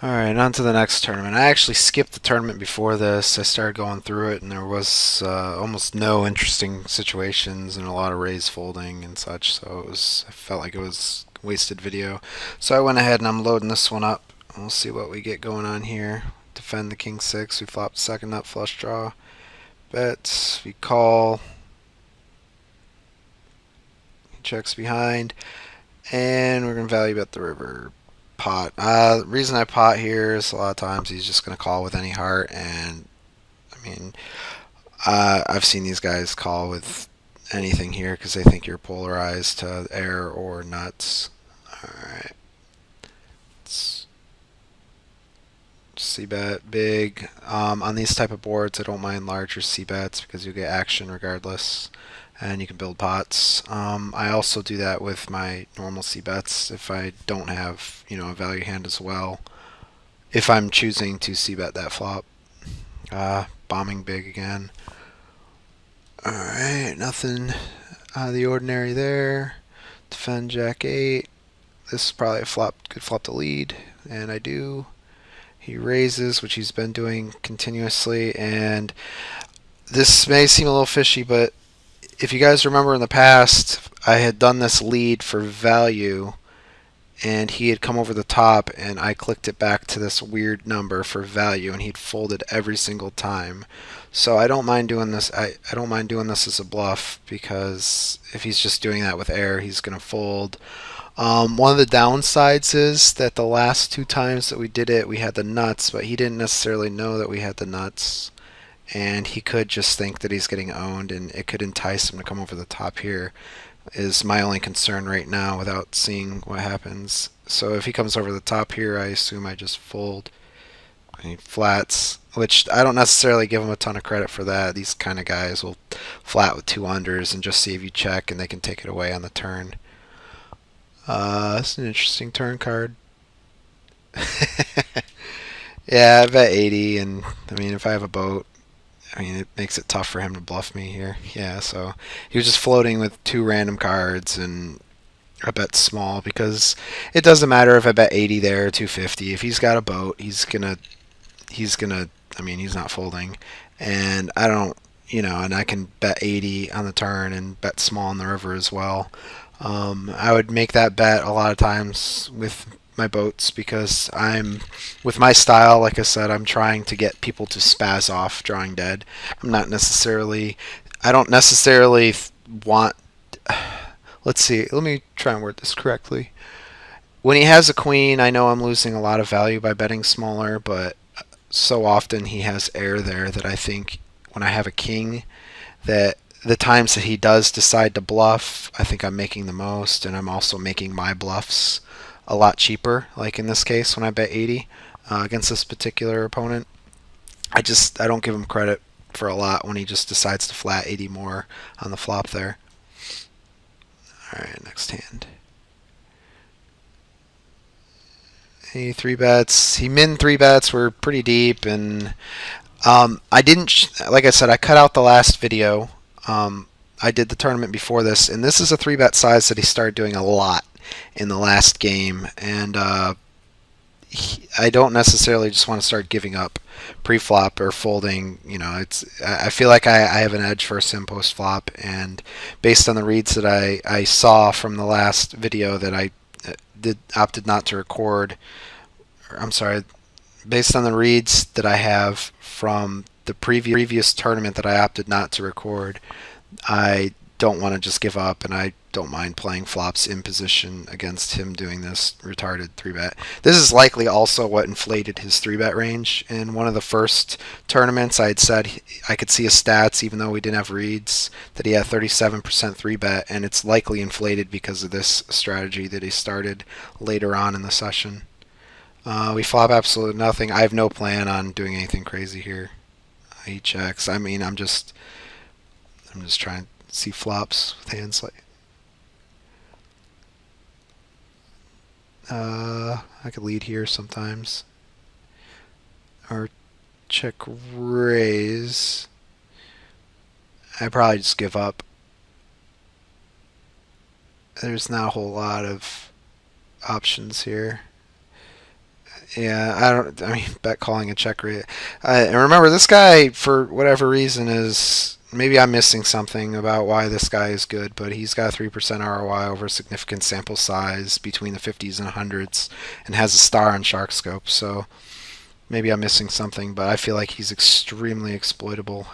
Alright, on to the next tournament. I actually skipped the tournament before this. I started going through it, and there was almost no interesting situations and a lot of raise folding and such, so I felt like it was a wasted video. So I went ahead and I'm loading this one up. We'll see what we get going on here. Defend the king six. We flop second nut flush draw. Bet. We call. He checks behind. And we're going to value bet the river. Pot. The reason I pot here is a lot of times he's just going to call with any heart, and I mean, I've seen these guys call with anything here because they think you're polarized to air or nuts. Alright. Let's c-bet big. On these type of boards, I don't mind larger c-bets because you get action regardless, and you can build pots. I also do that with my normal c-bets if I don't have, a value hand as well. If I'm choosing to c-bet that flop. Bombing big again. Alright, nothing out of the ordinary there. Defend jack 8. This is probably a good flop to lead, and I do. He raises, which he's been doing continuously, and this may seem a little fishy, but if you guys remember in the past, I had done this lead for value, and he had come over the top, and I clicked it back to this weird number for value, and he'd folded every single time. So I don't mind doing this. I don't mind doing this as a bluff, because if he's just doing that with air, he's going to fold. One of the downsides is that the last two times that we did it, we had the nuts, but he didn't necessarily know that we had the nuts, and he could just think that he's getting owned, and it could entice him to come over the top here. Is my only concern right now without seeing what happens. So if he comes over the top here, I assume I just fold. And he flats, which I don't necessarily give him a ton of credit for that. These kind of guys will flat with two unders and just see if you check, and they can take it away on the turn. That's an interesting turn card. Yeah, I bet 80, and I mean, if I have a boat, I mean, it makes it tough for him to bluff me here. Yeah, so he was just floating with two random cards, and I bet small because it doesn't matter if I bet 80 there or 250. If he's got a boat, he's gonna. I mean, he's not folding, and I don't. And I can bet 80 on the turn and bet small on the river as well. I would make that bet a lot of times with my boats because with my style, like I said, I'm trying to get people to spaz off drawing dead. I'm not necessarily, I don't necessarily want, let's see, let me try and word this correctly. When he has a queen, I know I'm losing a lot of value by betting smaller, but so often he has air there that I think when I have a king, that the times that he does decide to bluff, I think I'm making the most, and I'm also making my bluffs a lot cheaper. Like in this case, when I bet 80 against this particular opponent, I don't give him credit for a lot when he just decides to flat 80 more on the flop there. All right, next hand. He three bets. He min three bets. We're pretty deep, and I didn't. Like I said, I cut out the last video. I did the tournament before this, and this is a three bet size that he started doing a lot in the last game, and I don't necessarily just want to start giving up pre-flop or folding. I feel like I have an edge first in post flop, and based on the reads that I saw from the last video that I opted not to record. I'm sorry, based on the reads that I have from the previous tournament that I opted not to record, I don't want to just give up, and I don't mind playing flops in position against him doing this retarded 3-bet. This is likely also what inflated his 3-bet range. In one of the first tournaments, I had said I could see his stats, even though we didn't have reads, that he had 37% 3-bet, and it's likely inflated because of this strategy that he started later on in the session. We flop absolutely nothing. I have no plan on doing anything crazy here. He checks. I mean, I'm just trying to see flops with hands like. I could lead here sometimes, or check raise. I probably just give up. There's not a whole lot of options here. Yeah, I mean, bet calling a check raise. And remember, this guy, for whatever reason, is maybe I'm missing something about why this guy is good, but he's got 3% ROI over a significant sample size between the 50s and 100s, and has a star on SharkScope. So maybe I'm missing something, but I feel like he's extremely exploitable.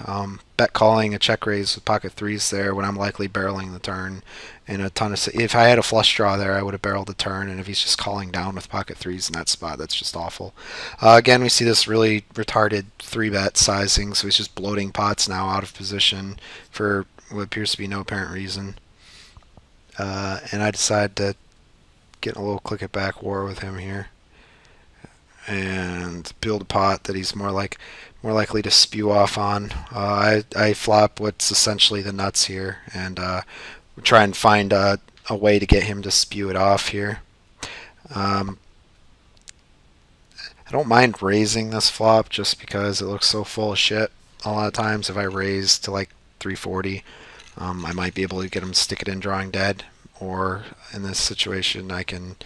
Bet calling a check raise with pocket threes there when I'm likely barreling the turn, and a ton of. If I had a flush draw there, I would have barreled the turn, and if he's just calling down with pocket threes in that spot, that's just awful. Again, we see this really retarded three bet sizing, so he's just bloating pots now out of position for what appears to be no apparent reason. And I decide to get in a little click it back war with him here and build a pot that he's more likely to spew off on. I flop what's essentially the nuts here and try and find a way to get him to spew it off here. Um, I don't mind raising this flop just because it looks so full of shit. A lot of times, if I raise to like 340, I might be able to get him to stick it in drawing dead. Or in this situation, I can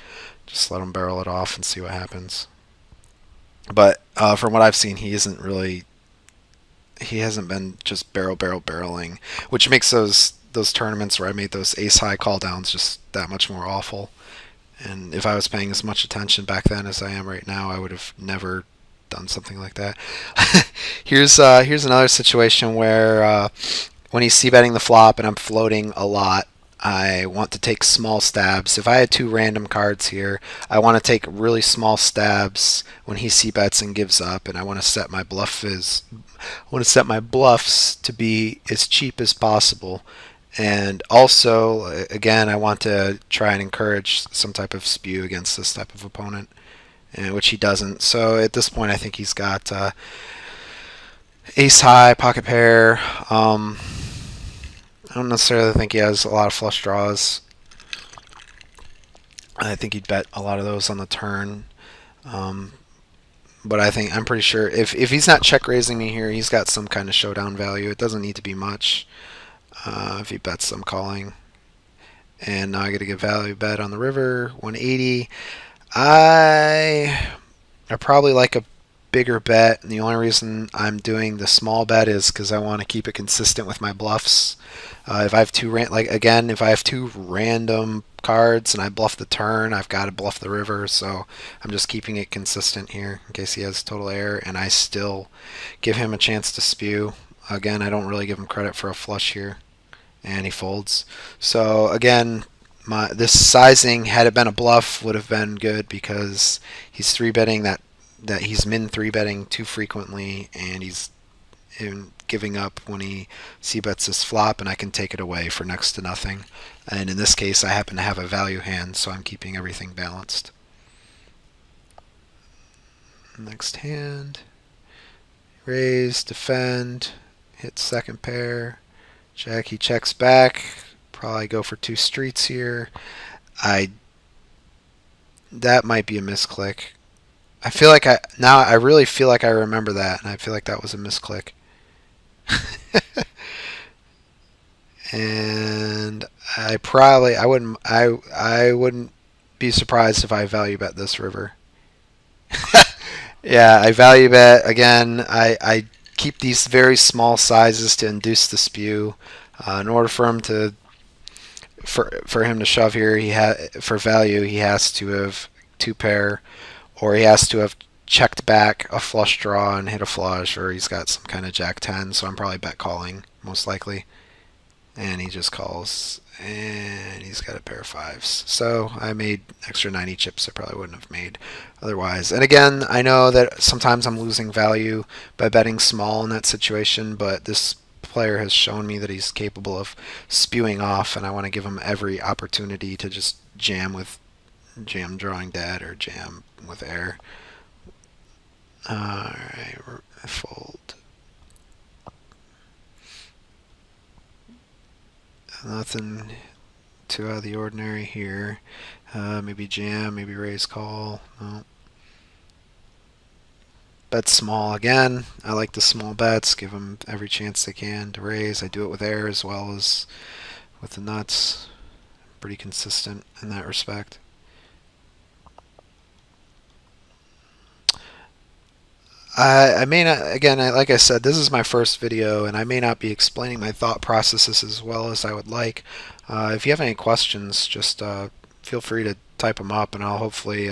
just let him barrel it off and see what happens. But from what I've seen, he hasn't been just barreling, which makes those tournaments where I made those ace high call downs just that much more awful. And if I was paying as much attention back then as I am right now, I would have never done something like that. Here's another situation where when he's c-betting the flop and I'm floating a lot, I want to take small stabs. If I had two random cards here, I want to take really small stabs when he c-bets and gives up, and I want to set my bluffs to be as cheap as possible. And also, again, I want to try and encourage some type of spew against this type of opponent, which he doesn't. So at this point, I think he's got ace high, pocket pair. I don't necessarily think he has a lot of flush draws. I think he'd bet a lot of those on the turn. But I'm pretty sure if he's not check raising me here, he's got some kind of showdown value. It doesn't need to be much. If he bets, I'm calling. And now I got to get value bet on the river, 180. I probably like a bigger bet, and the only reason I'm doing the small bet is because I want to keep it consistent with my bluffs. If I have if I have two random cards and I bluff the turn, I've got to bluff the river, so I'm just keeping it consistent here in case he has total error, and I still give him a chance to spew. Again, I don't really give him credit for a flush here, and he folds. So again, this sizing, had it been a bluff, would have been good because he's three betting that he's min three betting too frequently, and he's giving up when he c-bets this flop, and I can take it away for next to nothing. And in this case, I happen to have a value hand, so I'm keeping everything balanced. Next hand, raise, defend, hit second pair, check. He checks back. Probably go for two streets here. That might be a misclick. I really feel like I remember that, and I feel like that was a misclick. And I wouldn't be surprised if I value bet this river. Yeah, I value bet again. I keep these very small sizes to induce the spew. In order for him to shove here, for value he has to have two pair, or he has to have checked back a flush draw and hit a flush, or he's got some kind of jack 10, so I'm probably bet calling most likely. And he just calls, and he's got a pair of fives. So I made extra 90 chips I probably wouldn't have made otherwise. And again, I know that sometimes I'm losing value by betting small in that situation, but this player has shown me that he's capable of spewing off, and I want to give him every opportunity to just jam drawing dead or jam with air. Alright, fold. Nothing too out of the ordinary here. Maybe jam, maybe raise call. No. Bet small again. I like the small bets. Give them every chance they can to raise. I do it with air as well as with the nuts. Pretty consistent in that respect. I may not, again, like I said, this is my first video, and I may not be explaining my thought processes as well as I would like. If you have any questions, just feel free to type them up, and I'll hopefully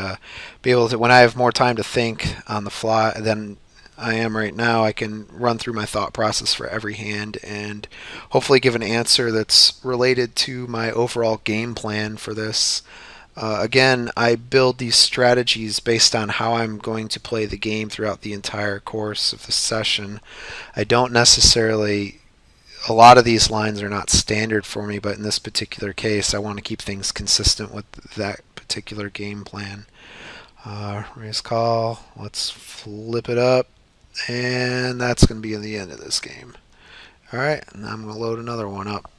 be able to, when I have more time to think on the fly than I am right now, I can run through my thought process for every hand and hopefully give an answer that's related to my overall game plan for this. Again, I build these strategies based on how I'm going to play the game throughout the entire course of the session. I don't necessarily, a lot of these lines are not standard for me, but in this particular case, I want to keep things consistent with that particular game plan. Raise call, let's flip it up, and that's going to be the end of this game. Alright, and I'm going to load another one up.